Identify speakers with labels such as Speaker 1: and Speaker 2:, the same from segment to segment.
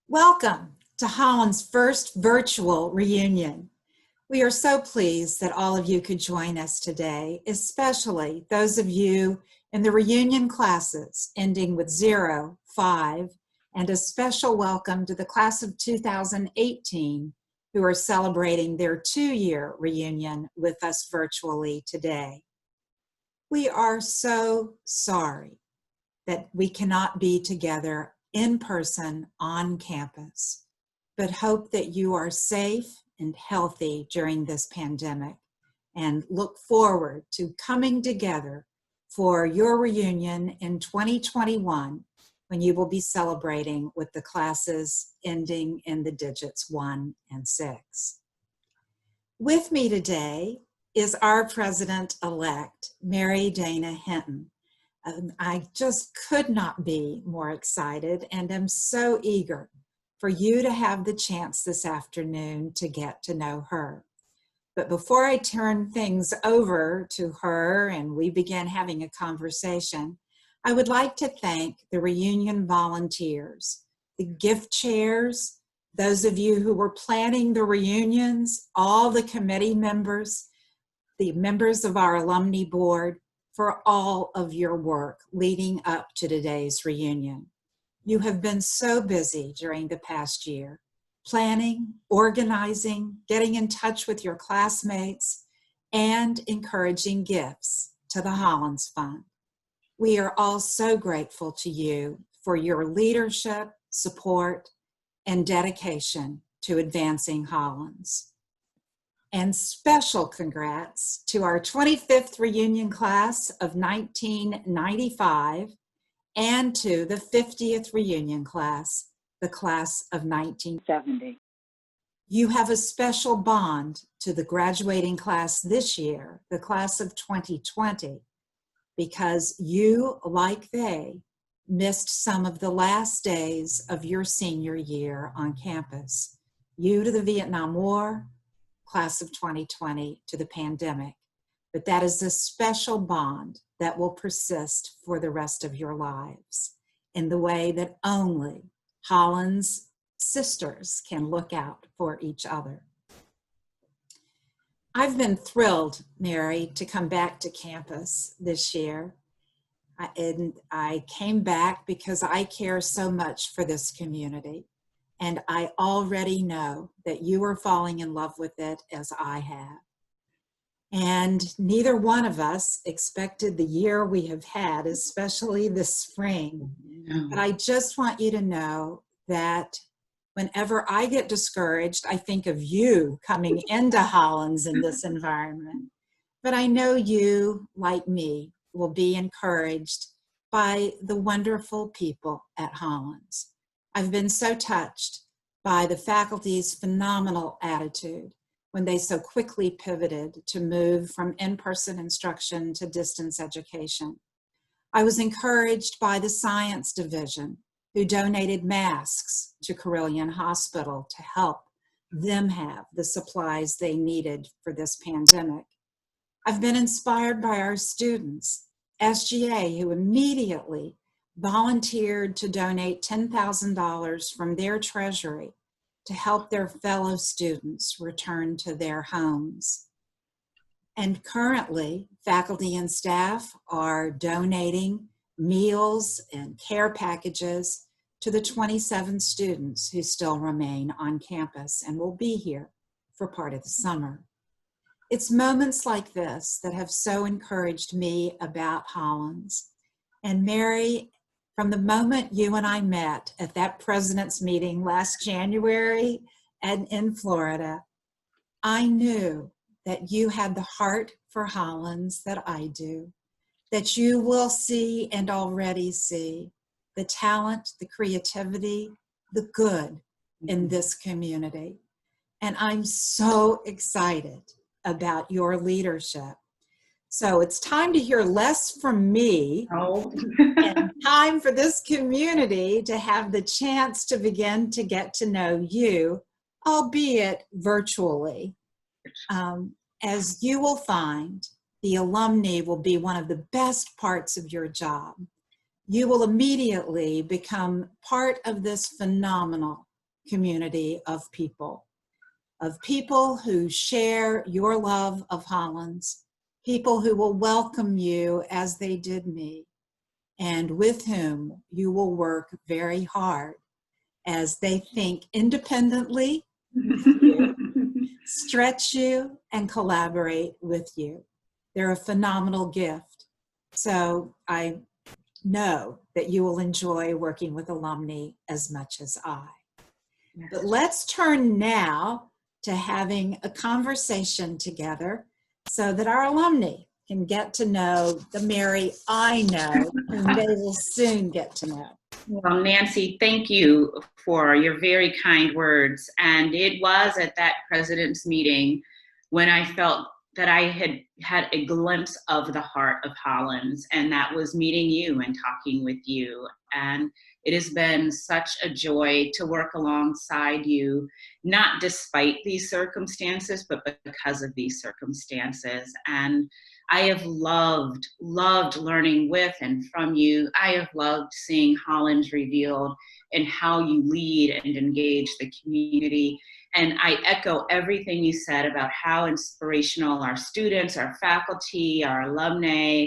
Speaker 1: Welcome to Hollins' first virtual reunion. We are so pleased that all of you could join us today, especially those of you in the reunion classes ending with 0, 5, and a special welcome to the class of 2018 who are celebrating their 2-year reunion with us virtually today. We are so sorry that we cannot be together in person on campus, but hope that you are safe and healthy during this pandemic and look forward to coming together for your reunion in 2021 when you will be celebrating with the classes ending in the digits 1 and 6. With me today is our President-elect Mary Dana Hinton. I just could not be more excited and am so eager for you to have the chance this afternoon to get to know her. But before I turn things over to her and we begin having a conversation, I would like to thank the reunion volunteers, the gift chairs, those of you who were planning the reunions, all the committee members, the members of our alumni board, for all of your work leading up to today's reunion. You have been so busy during the past year, planning, organizing, getting in touch with your classmates, and encouraging gifts to the Hollins Fund. We are all so grateful to you for your leadership, support, and dedication to advancing Hollins. And special congrats to our 25th reunion class of 1995 and to the 50th reunion class, the class of 1970. You have a special bond to the graduating class this year, the class of 2020, because you, like they, missed some of the last days of your senior year on campus. You to the Vietnam War, class of 2020 to the pandemic, but that is a special bond that will persist for the rest of your lives in the way that only Hollins sisters can look out for each other. I've been thrilled, Mary, to come back to campus this year. I came back because I care so much for this community. And I already know that you are falling in love with it as I have. And neither one of us expected the year we have had, especially this spring. No. But I just want you to know that whenever I get discouraged, I think of you coming into Hollins in this environment. But I know you, like me, will be encouraged by the wonderful people at Hollins. I've been so touched by the faculty's phenomenal attitude when they so quickly pivoted to move from in-person instruction to distance education. I was encouraged by the science division who donated masks to Carilion Hospital to help them have the supplies they needed for this pandemic. I've been inspired by our students, SGA, who immediately volunteered to donate $10,000 from their treasury to help their fellow students return to their homes. And currently, faculty and staff are donating meals and care packages to the 27 students who still remain on campus and will be here for part of the summer. It's moments like this that have so encouraged me about Hollins. And Mary, from the moment you and I met at that president's meeting last January and in Florida, I knew that you had the heart for Hollins that I do, that you will see and already see the talent, the creativity, the good in this community. And I'm so excited about your leadership. So it's time to hear less from me and time for this community to have the chance to begin to get to know you, albeit virtually. As you will find, the alumni will be one of the best parts of your job. You will immediately become part of this phenomenal community of people who share your love of Hollins, people who will welcome you as they did me, and with whom you will work very hard as they think independently, stretch you, and collaborate with you. They're a phenomenal gift. So I know that you will enjoy working with alumni as much as I. Yes. But let's turn now to having a conversation together so that our alumni can get to know the Mary I know, whom they will soon get to know.
Speaker 2: Well, Nancy, thank you for your very kind words. And it was at that president's meeting when I felt that I had a glimpse of the heart of Hollins, and that was meeting you and talking with you. And it has been such a joy to work alongside you, not despite these circumstances, but because of these circumstances. And I have loved learning with and from you. I have loved seeing Hollins revealed and how you lead and engage the community. And I echo everything you said about how inspirational our students, our faculty, our alumni,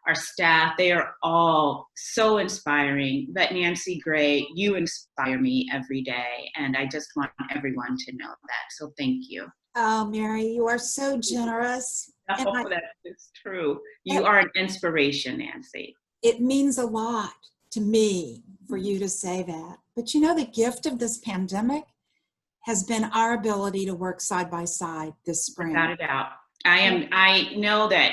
Speaker 2: our staff, they are all so inspiring. But Nancy Gray, you inspire me every day. And I just want everyone to know that. So thank you.
Speaker 1: Oh, Mary, you are so generous.
Speaker 2: Oh, that is true. You are an inspiration, Nancy.
Speaker 1: It means a lot to me for you to say that. But you know, the gift of this pandemic has been our ability to work side by side this spring.
Speaker 2: Without a doubt. I know that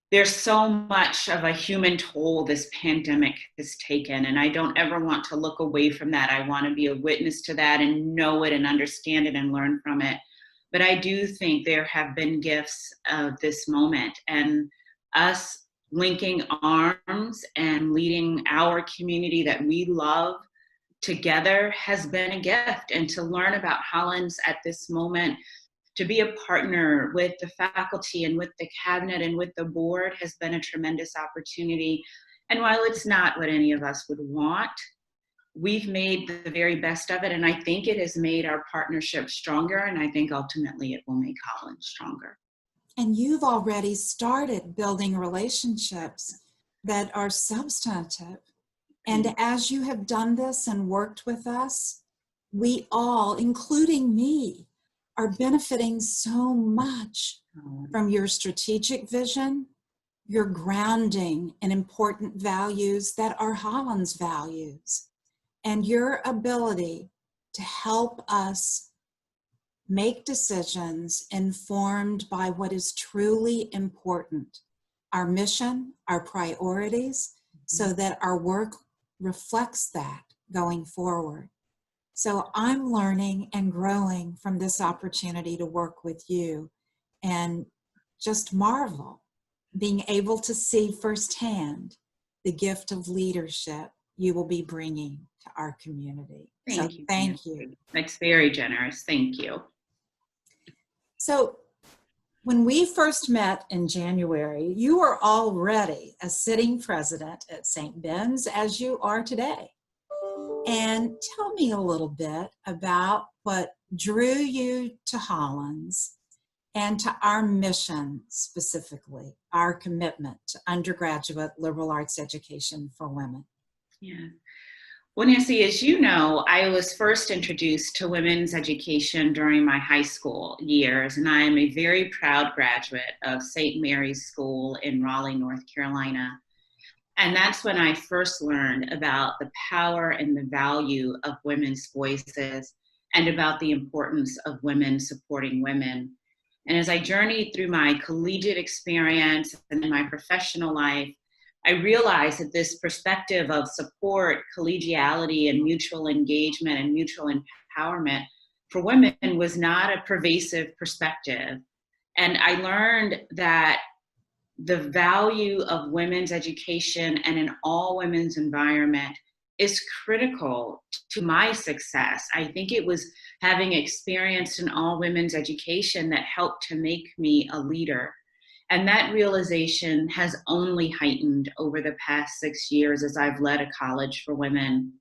Speaker 2: there's so much of a human toll this pandemic has taken, and I don't ever want to look away from that. I want to be a witness to that and know it and understand it and learn from it. But I do think there have been gifts of this moment, and us linking arms and leading our community that we love together has been a gift. And to learn about Hollins at this moment, to be a partner with the faculty and with the cabinet and with the board has been a tremendous opportunity. And while it's not what any of us would want, we've made the very best of it. And I think it has made our partnership stronger. And I think ultimately it will make Hollins stronger.
Speaker 1: And you've already started building relationships that are substantive. And as you have done this and worked with us, we all, including me, are benefiting so much from your strategic vision, your grounding in important values that are Hollins values, and your ability to help us make decisions informed by what is truly important, our mission, our priorities, so that our work reflects that going forward. So I'm learning and growing from this opportunity to work with you, and just marvel being able to see firsthand the gift of leadership you will be bringing to our community. Thank you.
Speaker 2: That's very generous. Thank you.
Speaker 1: So when we first met in January, you were already a sitting president at St. Ben's, as you are today. And tell me a little bit about what drew you to Hollins and to our mission specifically, our commitment to undergraduate liberal arts education for women.
Speaker 2: Yeah. Well, Nancy, as you know, I was first introduced to women's education during my high school years, and I am a very proud graduate of St. Mary's School in Raleigh, North Carolina. And that's when I first learned about the power and the value of women's voices and about the importance of women supporting women. And as I journeyed through my collegiate experience and in my professional life, I realized that this perspective of support, collegiality, and mutual engagement and mutual empowerment for women was not a pervasive perspective. And I learned that the value of women's education and an all-women's environment is critical to my success. I think it was having experienced an all-women's education that helped to make me a leader. And that realization has only heightened over the past 6 years as I've led a college for women.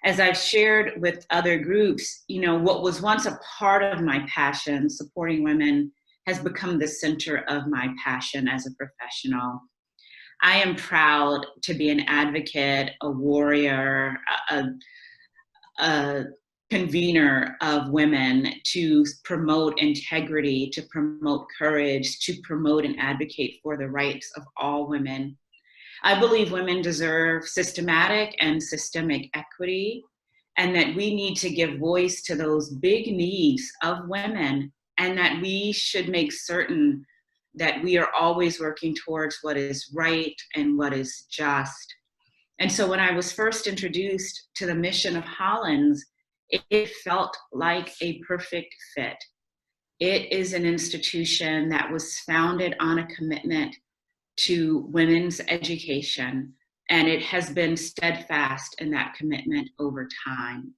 Speaker 2: as I've shared with other groups, you know, what was once a part of my passion, supporting women, has become the center of my passion as a professional. I am proud to be an advocate, a warrior, a convener of women to promote integrity, to promote courage, to promote and advocate for the rights of all women. I believe women deserve systematic and systemic equity, and that we need to give voice to those big needs of women, and that we should make certain that we are always working towards what is right and what is just. And so when I was first introduced to the mission of Hollins, it felt like a perfect fit. It is an institution that was founded on a commitment to women's education, and it has been steadfast in that commitment over time.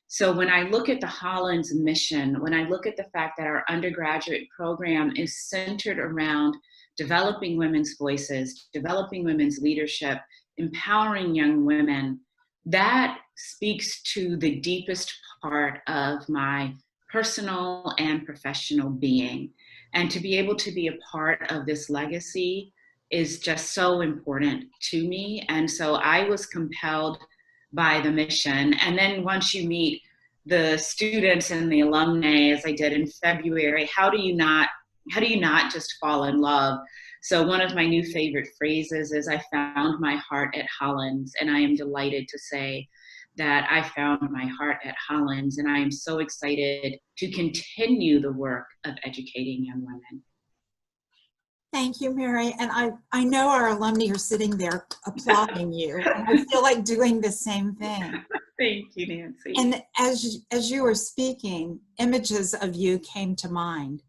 Speaker 2: So when I look at the Hollins mission, when I look at the fact that our undergraduate program is centered around developing women's voices, developing women's leadership, empowering young women, that speaks to the deepest part of my personal and professional being. And to be able to be a part of this legacy is just so important to me. And so I was compelled by the mission. And then once you meet the students and the alumni, as I did in February, how do you not just fall in love? So one of my new favorite phrases is, I found my heart at Hollins, and I am delighted to say that I found my heart at Hollins, and I am so excited to continue the work of educating young women.
Speaker 1: Thank you, Mary. And I know our alumni are sitting there applauding you. And I feel like doing the same thing.
Speaker 2: Thank you, Nancy.
Speaker 1: And as you were speaking, images of you came to mind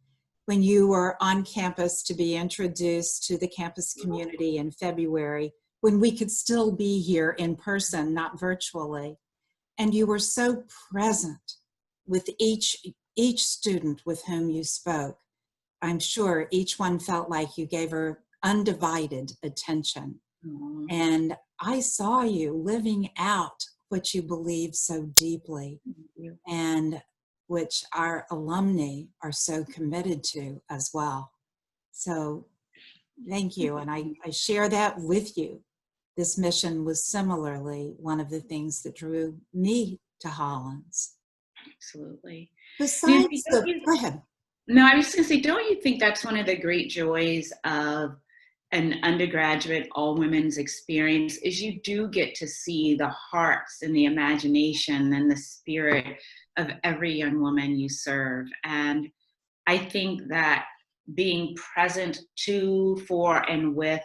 Speaker 1: when you were on campus to be introduced to the campus community in February, when we could still be here in person, not virtually. And you were so present with each student with whom you spoke. I'm sure each one felt like you gave her undivided attention.
Speaker 2: Aww.
Speaker 1: And I saw you living out what you believe so deeply, and which our alumni are so committed to as well. So thank you, and I share that with you. This mission was similarly one of the things that drew me to Hollins.
Speaker 2: Absolutely.
Speaker 1: Besides go ahead.
Speaker 2: No, I was just going to say, don't you think that's one of the great joys of an undergraduate all-women's experience, is you do get to see the hearts and the imagination and the spirit of every young woman you serve. And I think that being present to, for, and with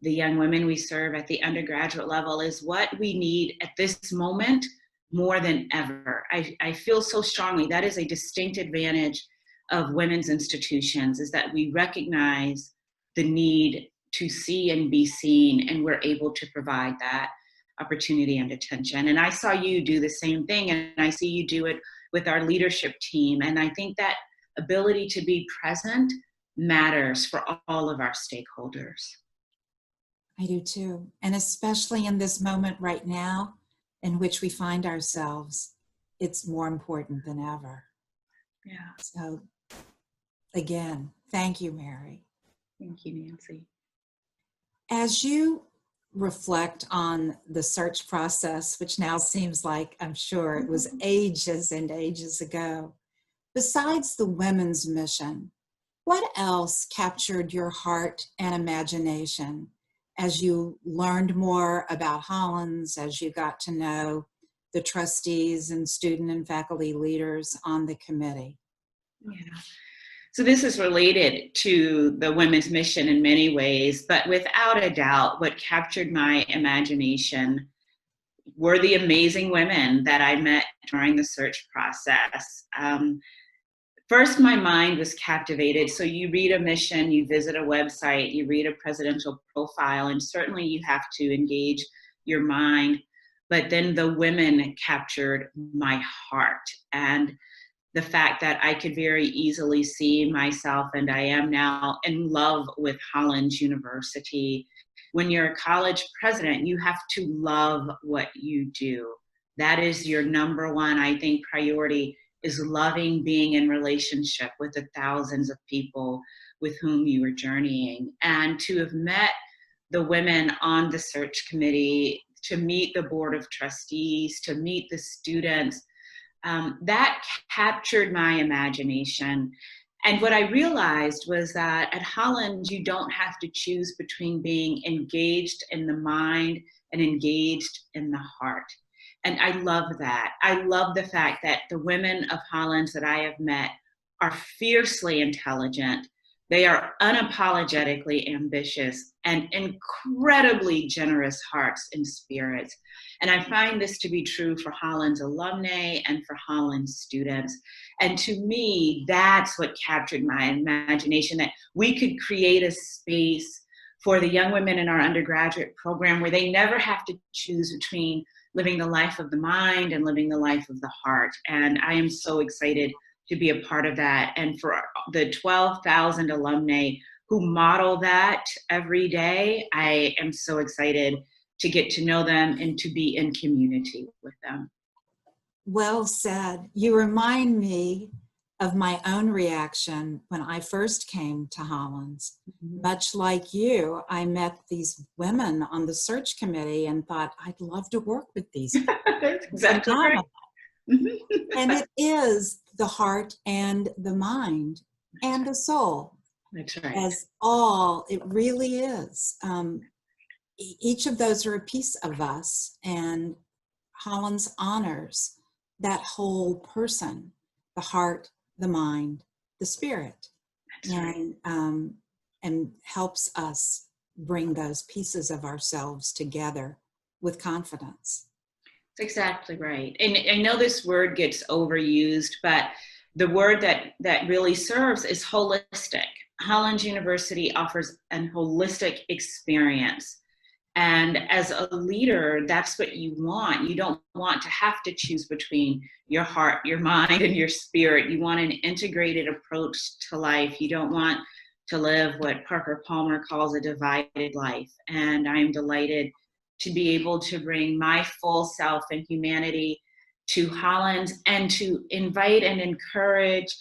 Speaker 2: the young women we serve at the undergraduate level is what we need at this moment more than ever. I feel so strongly that is a distinct advantage of women's institutions, is that we recognize the need to see and be seen, and we're able to provide that opportunity and attention. And I saw you do the same thing, and I see you do it with our leadership team. And I think that ability to be present matters for all of our stakeholders.
Speaker 1: I do too. And especially in this moment right now in which we find ourselves, it's more important than ever.
Speaker 2: Yeah.
Speaker 1: So again, thank you, Mary.
Speaker 2: Thank you, Nancy.
Speaker 1: As you reflect on the search process, which now seems like, I'm sure it was ages and ages ago, besides the women's mission, what else captured your heart and imagination as you learned more about Hollins, as you got to know the trustees and student and faculty leaders on the committee?
Speaker 2: Yeah. So this is related to the women's mission in many ways, but without a doubt, what captured my imagination were the amazing women that I met during the search process. First, my mind was captivated. So you read a mission, you visit a website, you read a presidential profile, and certainly you have to engage your mind. But then the women captured my heart, and the fact that I could very easily see myself, and I am now, in love with Hollins University. When you're a college president, you have to love what you do. that is your number one, I think, priority, is loving being in relationship with the thousands of people with whom you are journeying. And to have met the women on the search committee, to meet the board of trustees, to meet the students, that captured my imagination. And what I realized was that at Hollins, you don't have to choose between being engaged in the mind and engaged in the heart. And I love that. I love the fact that the women of Hollins that I have met are fiercely intelligent. They are unapologetically ambitious and incredibly generous hearts and spirits. And I find this to be true for Hollins alumni and for Hollins students. And to me, that's what captured my imagination, that we could create a space for the young women in our undergraduate program where they never have to choose between living the life of the mind and living the life of the heart. And I am so excited to be a part of that. And for the 12,000 alumni who model that every day, I am so excited to get to know them and to be in community with them.
Speaker 1: Well said. You remind me of my own reaction when I first came to Hollins. Much like you, I met these women on the search committee and thought, I'd love to work with these people.
Speaker 2: That's exactly right.
Speaker 1: And it is the heart and the mind and the soul.
Speaker 2: That's right.
Speaker 1: As all, it really is. Each of those are a piece of us, and Hollins honors that whole person, the heart, the mind, the spirit, and helps us bring those pieces of ourselves together with confidence.
Speaker 2: That's exactly right. And I know this word gets overused, but the word that really serves is holistic. Hollins University offers an holistic experience. And as a leader, that's what you want. You don't want to have to choose between your heart, your mind, and your spirit. You want an integrated approach to life. You don't want to live what Parker Palmer calls a divided life. And I'm delighted to be able to bring my full self and humanity to Hollins and to invite and encourage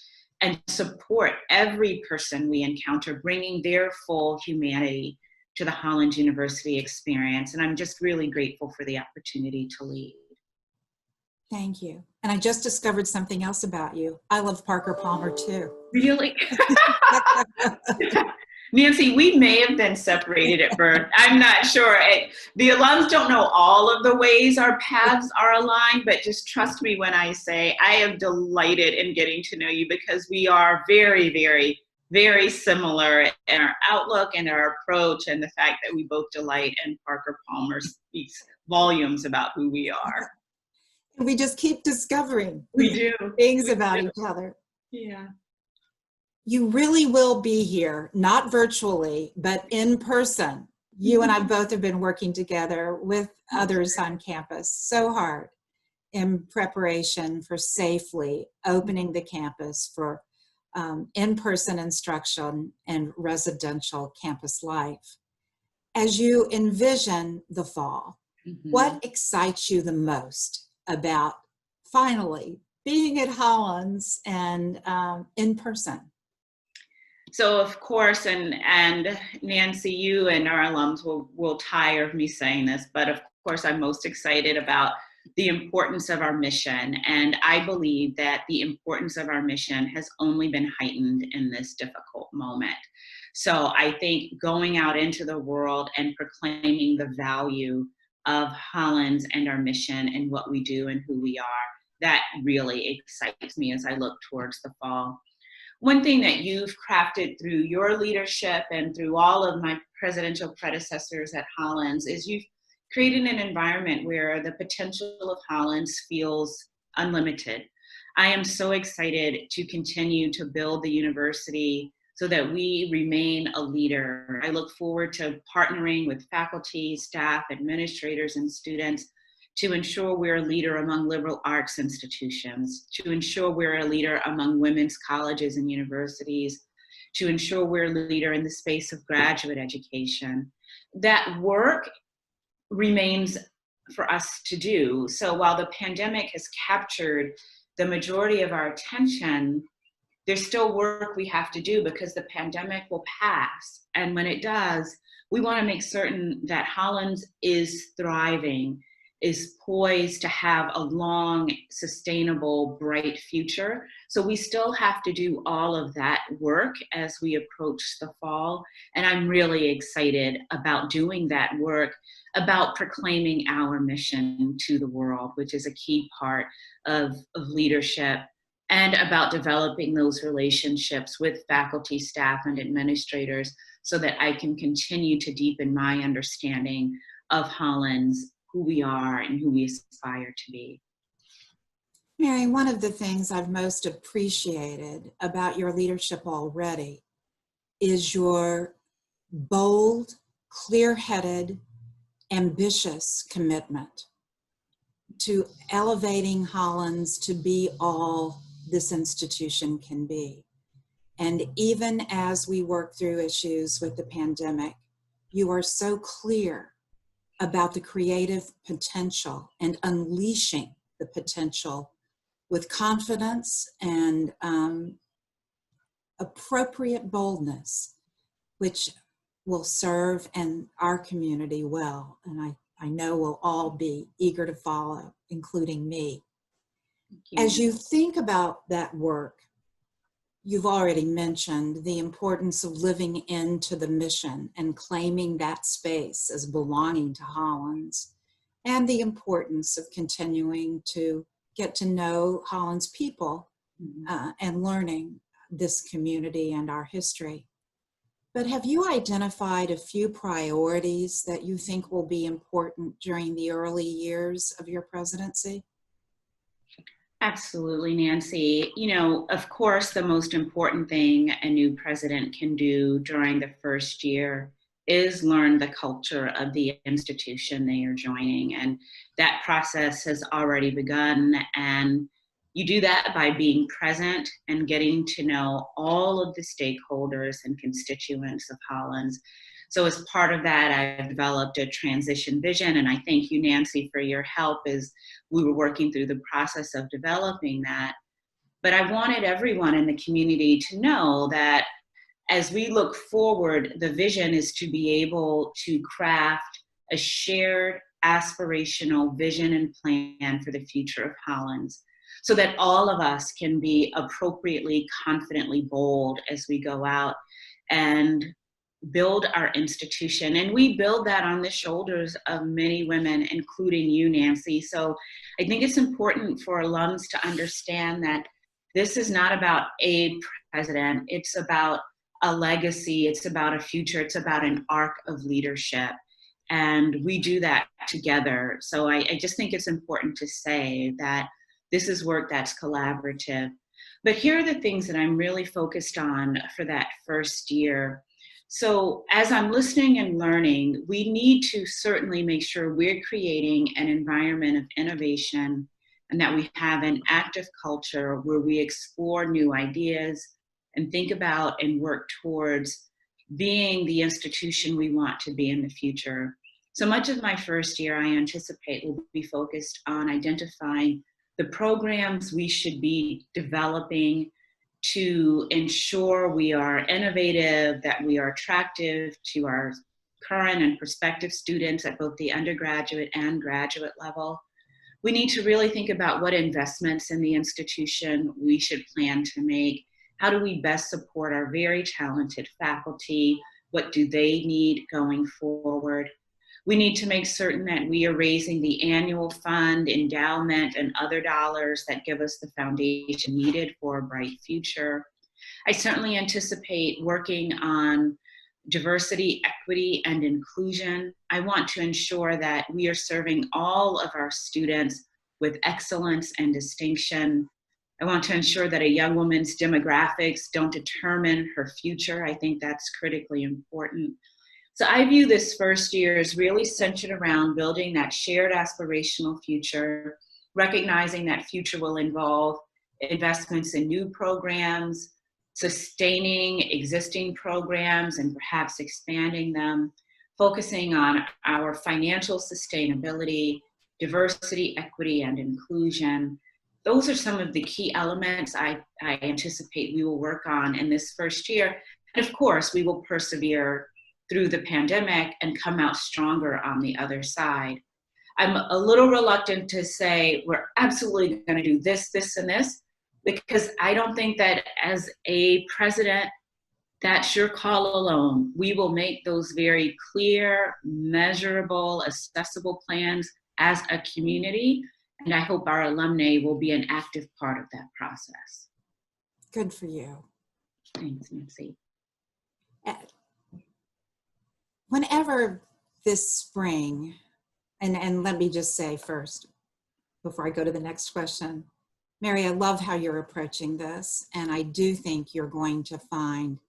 Speaker 2: and support every person we encounter, bringing their full humanity to the Hollins University experience. And I'm just really grateful for the opportunity to lead.
Speaker 1: Thank you. And I just discovered something else about you. I love Parker Palmer too.
Speaker 2: Really? Nancy, we may have been separated at birth. I'm not sure. The alums don't know all of the ways our paths are aligned, but just trust me when I say I am delighted in getting to know you, because we are very, very, very similar in our outlook and our approach, and the fact that we both delight in Parker Palmer speaks volumes about who we are.
Speaker 1: We just keep discovering things about each other.
Speaker 2: Yeah.
Speaker 1: You really will be here, not virtually, but in person. You and I both have been working together with others on campus so hard in preparation for safely opening the campus for in-person instruction and residential campus life. As you envision the fall, what excites you the most about finally being at Hollins and in person?
Speaker 2: So of course, and Nancy, you and our alums will tire of me saying this, but of course I'm most excited about the importance of our mission. And I believe that the importance of our mission has only been heightened in this difficult moment. So I think going out into the world and proclaiming the value of Hollins and our mission and what we do and who we are, that really excites me as I look towards the fall. One thing that you've crafted through your leadership and through all of my presidential predecessors at Hollins is you've created an environment where the potential of Hollins feels unlimited. I am so excited to continue to build the university so that we remain a leader. I look forward to partnering with faculty, staff, administrators, and students to ensure we're a leader among liberal arts institutions, to ensure we're a leader among women's colleges and universities, to ensure we're a leader in the space of graduate education. That work remains for us to do. So while the pandemic has captured the majority of our attention, there's still work we have to do because the pandemic will pass. And when it does, we want to make certain that Hollins is thriving, is poised to have a long, sustainable, bright future. So we still have to do all of that work as we approach the fall. And I'm really excited about doing that work, about proclaiming our mission to the world, which is a key part of leadership, and about developing those relationships with faculty, staff, and administrators so that I can continue to deepen my understanding of Hollins, who we are, and who we aspire to be.
Speaker 1: Mary, one of the things I've most appreciated about your leadership already is your bold, clear-headed, ambitious commitment to elevating Hollins to be all this institution can be. And even as we work through issues with the pandemic, you are so clear about the creative potential and unleashing the potential with confidence and appropriate boldness, which will serve our community well. And I know we'll all be eager to follow, including me. As you think about that work, you've already mentioned the importance of living into the mission and claiming that space as belonging to Hollins, and the importance of continuing to get to know Hollins people and learning this community and our history. But have you identified a few priorities that you think will be important during the early years of your presidency?
Speaker 2: Absolutely, Nancy. You know, of course, the most important thing a new president can do during the first year is learn the culture of the institution they are joining. And that process has already begun. And you do that by being present and getting to know all of the stakeholders and constituents of Hollins. So as part of that, I've developed a transition vision, and I thank you, Nancy, for your help as we were working through the process of developing that. But I wanted everyone in the community to know that as we look forward, the vision is to be able to craft a shared aspirational vision and plan for the future of Hollins, so that all of us can be appropriately, confidently bold as we go out and build our institution. And we build that on the shoulders of many women, including you, Nancy. So I think it's important for alums to understand that this is not about a president, it's about a legacy, it's about a future, it's about an arc of leadership. And we do that together. So I just think it's important to say that this is work that's collaborative. But here are the things that I'm really focused on for that first year. So as I'm listening and learning, we need to certainly make sure we're creating an environment of innovation and that we have an active culture where we explore new ideas and think about and work towards being the institution we want to be in the future. So much of my first year, I anticipate, will be focused on identifying the programs we should be developing to ensure we are innovative, that we are attractive to our current and prospective students at both the undergraduate and graduate level. We need to really think about what investments in the institution we should plan to make. How do we best support our very talented faculty? What do they need going forward? We need to make certain that we are raising the annual fund, endowment, and other dollars that give us the foundation needed for a bright future. I certainly anticipate working on diversity, equity, and inclusion. I want to ensure that we are serving all of our students with excellence and distinction. I want to ensure that a young woman's demographics don't determine her future. I think that's critically important. So I view this first year as really centered around building that shared aspirational future, recognizing that future will involve investments in new programs, sustaining existing programs and perhaps expanding them, focusing on our financial sustainability, diversity, equity, and inclusion. Those are some of the key elements I anticipate we will work on in this first year. And of course, we will persevere through the pandemic and come out stronger on the other side. I'm a little reluctant to say we're absolutely going to do this, this, and this, because I don't think that as a president, that's your call alone. We will make those very clear, measurable, accessible plans as a community, and I hope our alumni will be an active part of that process.
Speaker 1: Good for you.
Speaker 2: Thanks, Nancy.
Speaker 1: Whenever this spring, and let me just say first, before I go to the next question, Mary, I love how you're approaching this, and I do think you're going to find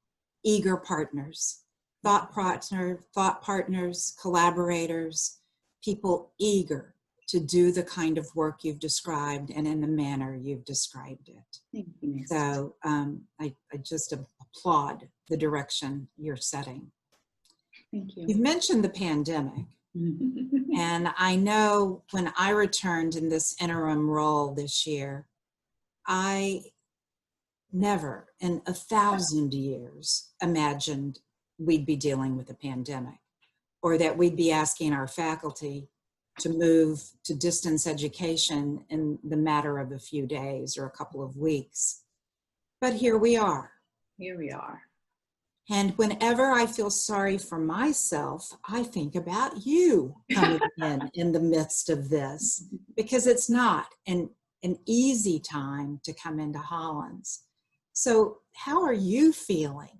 Speaker 1: eager partners, thought partners, collaborators, people eager to do the kind of work you've described and in the manner you've described it.
Speaker 2: Thank you.
Speaker 1: So I just applaud the direction you're setting.
Speaker 2: Thank you.
Speaker 1: You've mentioned the pandemic. And I know when I returned in this interim role this year, I never in 1,000 years imagined we'd be dealing with a pandemic, or that we'd be asking our faculty to move to distance education in the matter of a few days or a couple of weeks. But here we are.
Speaker 2: Here we are.
Speaker 1: And whenever I feel sorry for myself, I think about you coming in the midst of this, because it's not an easy time to come into Hollins. So how are you feeling,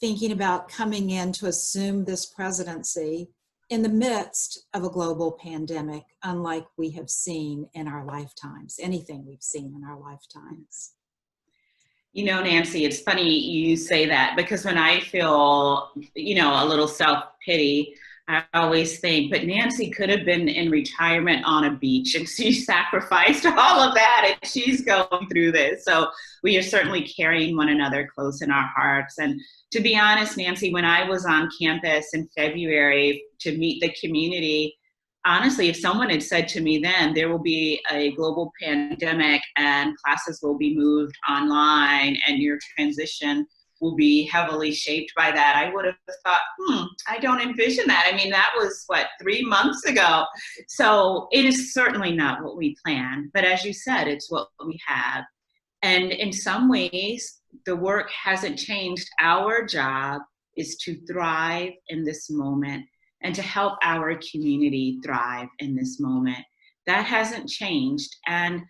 Speaker 1: thinking about coming in to assume this presidency in the midst of a global pandemic, unlike we have seen in our lifetimes, anything we've seen in our lifetimes?
Speaker 2: You know, Nancy, it's funny you say that, because when I feel, a little self-pity, I always think, but Nancy could have been in retirement on a beach, and she sacrificed all of that, and she's going through this. So we are certainly carrying one another close in our hearts. And to be honest, Nancy, when I was on campus in February to meet the community, honestly, if someone had said to me then there will be a global pandemic and classes will be moved online and your transition will be heavily shaped by that, I would have thought, I don't envision that. I mean, that was 3 months ago. So it is certainly not what we planned, but as you said, it's what we have. And in some ways, the work hasn't changed. Our job is to thrive in this moment and to help our community thrive in this moment. That hasn't changed. And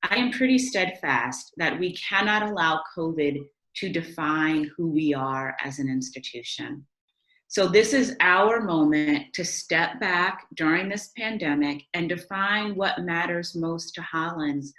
Speaker 2: I am pretty steadfast that we cannot allow COVID to define who we are as an institution. So this is our moment to step back during this pandemic and define what matters most to Hollins,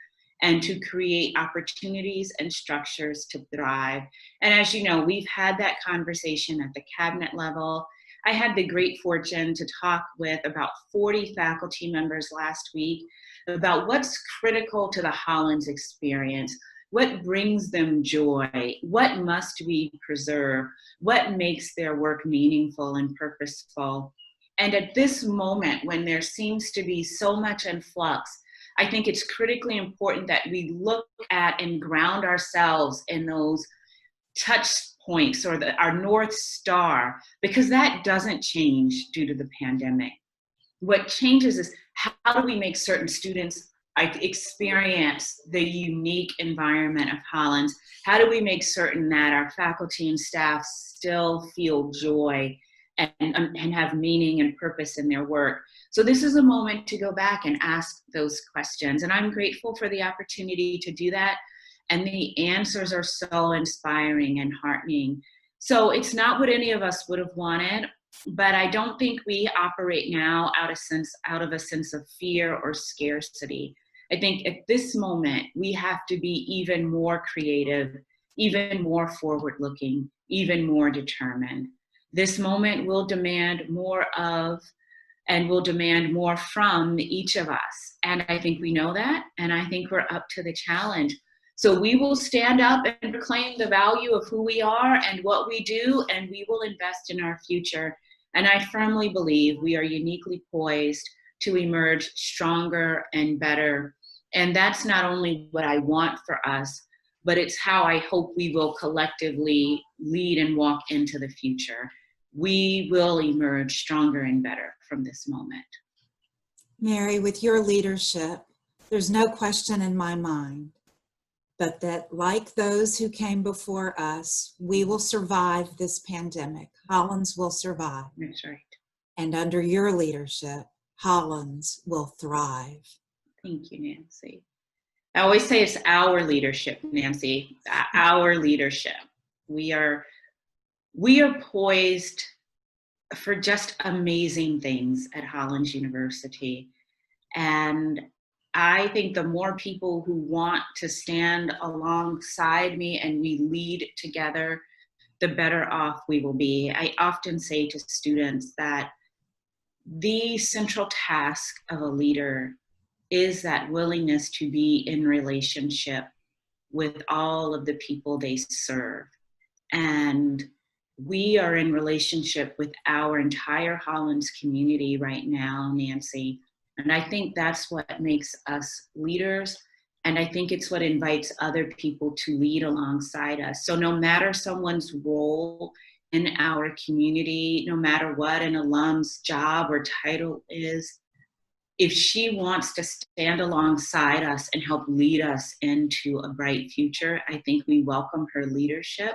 Speaker 2: and to create opportunities and structures to thrive. And as you know, we've had that conversation at the cabinet level. I had the great fortune to talk with about 40 faculty members last week about what's critical to the Hollins experience, what brings them joy, what must we preserve, what makes their work meaningful and purposeful. And at this moment, when there seems to be so much in flux, I think it's critically important that we look at and ground ourselves in those touch points, or our North Star, because that doesn't change due to the pandemic. What changes is how do we make certain students experience the unique environment of Hollins? How do we make certain that our faculty and staff still feel joy and have meaning and purpose in their work? So this is a moment to go back and ask those questions. And I'm grateful for the opportunity to do that. And the answers are so inspiring and heartening. So it's not what any of us would have wanted, but I don't think we operate now out of a sense of fear or scarcity. I think at this moment, we have to be even more creative, even more forward-looking, even more determined. This moment will demand more of, and will demand more from each of us. And I think we know that, and I think we're up to the challenge. So we will stand up and proclaim the value of who we are and what we do, and we will invest in our future. And I firmly believe we are uniquely poised to emerge stronger and better. And that's not only what I want for us, but it's how I hope we will collectively lead and walk into the future. We will emerge stronger and better from this moment.
Speaker 1: Mary, with your leadership, there's no question in my mind but that, like those who came before us, we will survive this pandemic. Hollins will survive.
Speaker 2: That's right.
Speaker 1: And under your leadership, Hollins will thrive.
Speaker 2: Thank you, Nancy. I always say it's our leadership, Nancy, our leadership. We are poised for just amazing things at Hollins University. And I think the more people who want to stand alongside me and we lead together, the better off we will be. I often say to students that the central task of a leader is that willingness to be in relationship with all of the people they serve. And we are in relationship with our entire Hollins community right now, Nancy. And I think that's what makes us leaders. And I think it's what invites other people to lead alongside us. So no matter someone's role in our community, no matter what an alum's job or title is, if she wants to stand alongside us and help lead us into a bright future, I think we welcome her leadership.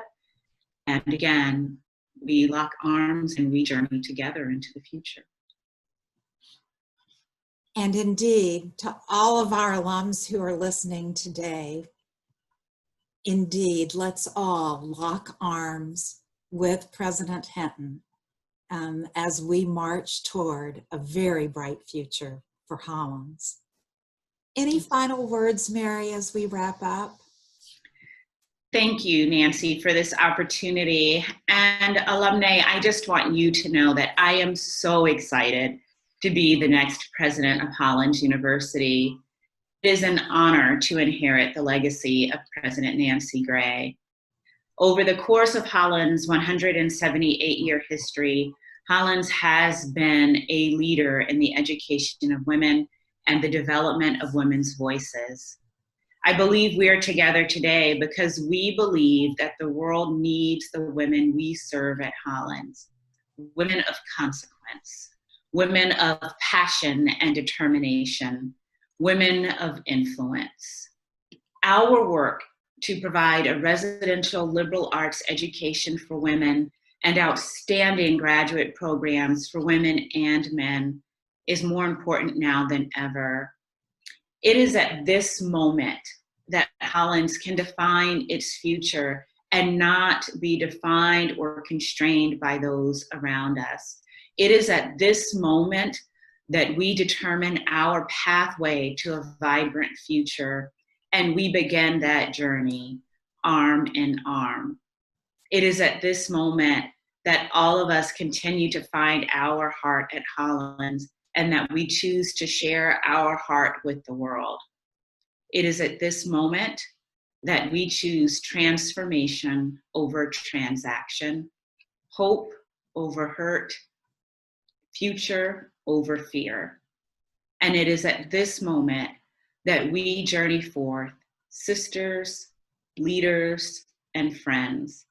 Speaker 2: And again, we lock arms and we journey together into the future.
Speaker 1: And indeed, to all of our alums who are listening today, indeed, let's all lock arms with President Hinton as we march toward a very bright future for Hollins. Any final words, Mary, as we wrap up?
Speaker 2: Thank you, Nancy, for this opportunity. And alumni, I just want you to know that I am so excited to be the next president of Hollins University. It is an honor to inherit the legacy of President Nancy Gray. Over the course of Hollins' 178-year history, Hollins has been a leader in the education of women and the development of women's voices. I believe we are together today because we believe that the world needs the women we serve at Hollins, women of consequence, women of passion and determination, women of influence. Our work to provide a residential liberal arts education for women and outstanding graduate programs for women and men is more important now than ever. It is at this moment that Hollins can define its future and not be defined or constrained by those around us. It is at this moment that we determine our pathway to a vibrant future, and we begin that journey arm in arm. It is at this moment that all of us continue to find our heart at Hollins and that we choose to share our heart with the world. It is at this moment that we choose transformation over transaction, hope over hurt, future over fear. And it is at this moment that we journey forth, sisters, leaders, and friends,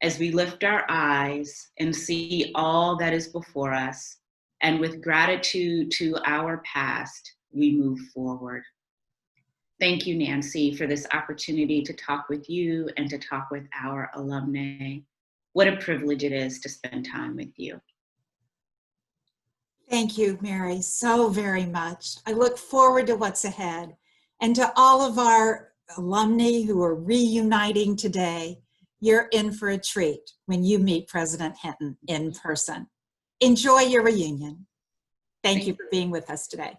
Speaker 2: as we lift our eyes and see all that is before us, and with gratitude to our past, we move forward. Thank you, Nancy, for this opportunity to talk with you and to talk with our alumni. What a privilege it is to spend time with you.
Speaker 1: Thank you, Mary, so very much. I look forward to what's ahead. And to all of our alumni who are reuniting today, you're in for a treat when you meet President Hinton in person. Enjoy your reunion. Thank you for being with us today.